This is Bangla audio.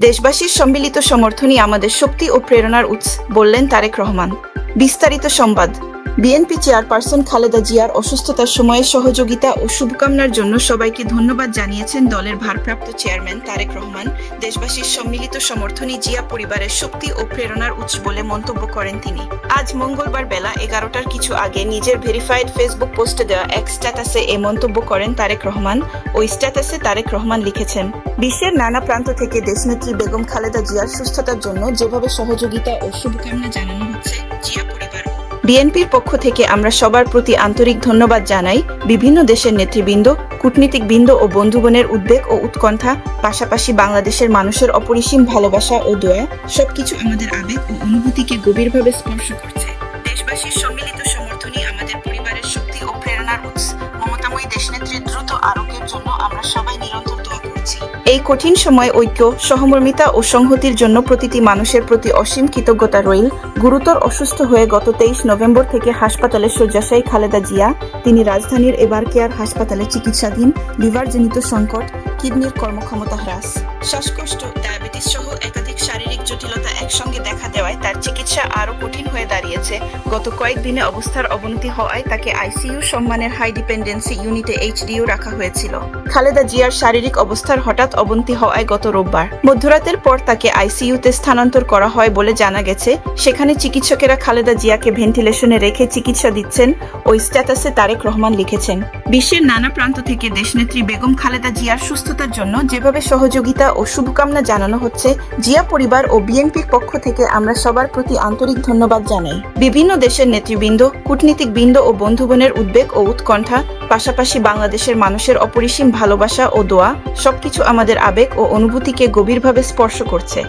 দেশবাসীর সম্মিলিত সমর্থনই আমাদের শক্তি ও প্রেরণার উৎস, বললেন তারেক রহমান। বিস্তারিত সংবাদ। বিএনপি চেয়ারপারসন খালেদা জিয়ার অসুস্থতার সময়ে সহযোগিতা ও শুভকামনার জন্য সবাইকে ধন্যবাদ জানিয়েছেন দলের ভারপ্রাপ্ত চেয়ারম্যান তারেক রহমান। দেশবাসীর সম্মিলিত সমর্থনই জিয়া পরিবারের শক্তি ও প্রেরণার উৎস বলে মন্তব্য করেন তিনি। আজ মঙ্গলবার বেলা 11টার কিছু আগে নিজের ভেরিফাইড ফেসবুক পোস্টে দেওয়া এক স্ট্যাটাসে এ মন্তব্য করেন তারেক রহমান। ওই স্ট্যাটাসে তারেক রহমান লিখেছেন, বিশ্বের নানা প্রান্ত থেকে দেশনেত্রী বেগম খালেদা জিয়ার সুস্থতার জন্য যেভাবে সহযোগিতা ও শুভকামনা জানানো হচ্ছে, জিয়া পরিবার বিএনপির পক্ষ থেকে আমরা সবার প্রতি আন্তরিক ধন্যবাদ জানাই। বিভিন্ন দেশের নেতৃবৃন্দ, কূটনীতিকবৃন্দ ও বন্ধুগণের উদ্বেগ ও উৎকণ্ঠা, পাশাপাশি বাংলাদেশের মানুষের অপরিসীম ভালোবাসা ও দোয়া, সবকিছু আমাদের আবেগ ও অনুভূতিকে গভীরভাবে স্পর্শ করছে। দেশবাসীর সম্মিলিত সমর্থনই আমাদের পরিবারের শক্তি ও প্রেরণার উৎস। মমতাময়ী দেশনেত্রীর দ্রুত আরোগ্যের জন্য আমরা সবাই নিরন্তর দোয়া করছি। এই কঠিন সময় ঐক্য, সহমর্মিতা ও সংহতির জন্য প্রতিটি মানুষের প্রতি অসীম কৃতজ্ঞতা রইল। গুরুতর অসুস্থ হয়ে গত 23 নভেম্বর থেকে হাসপাতালে শয্যাশায়ী খালেদা জিয়া। তিনি রাজধানীর এবার কেয়ার হাসপাতালে চিকিৎসাধীন। লিভারজনিত সংকট, কিডনির কর্মক্ষমতা হ্রাস, শ্বাসকষ্ট, ডায়াবেটিস সহ একাধিক শারীরিক জটিলতা একসঙ্গে দেখা দেওয়ায় তার চিকিৎসা আরও কঠিন হয়ে দাঁড়িয়েছে। গত কয়েকদিনে অবস্থার অবনতি হওয়ায় তাকে আইসিইউ সম্মানের হাই ডিপেন্ডেন্সি ইউনিটে এইচডিইউ রাখা হয়েছিল। খালেদা জিয়ার শারীরিক অবস্থার হঠাৎ অবনতি হওয়ায় গত রোববার মধ্যরাতের পর তাকে আইসিইউতে স্থানান্তর করা হয় বলে জানা গেছে। সেখানে চিকিৎসকেরা খালেদা জিয়াকে ভেন্টিলেশনে রেখে চিকিৎসা দিচ্ছেন। ওই স্ট্যাটাসে তারেক রহমান লিখেছেন, বিশ্বের নানা প্রান্ত থেকে দেশনেত্রী বেগম খালেদা জিয়ার সুস্থতার জন্য যেভাবে সহযোগিতা ও শুভকামনা জানানো হচ্ছে, জিয়া পরিবার ও বিএনপির পক্ষ থেকে আমরা সবার প্রতি আন্তরিক ধন্যবাদ জানাই। বিভিন্ন দেশের নেতৃবৃন্দ, কূটনীতিকবৃন্দ ও বন্ধুগণের উদ্বেগ ও উৎকণ্ঠা, পাশাপাশি বাংলাদেশের মানুষের অপরিসীম ভালোবাসা ও দোয়া, সবকিছু আমাদের আবেগ ও অনুভূতিকে গভীরভাবে স্পর্শ করছে।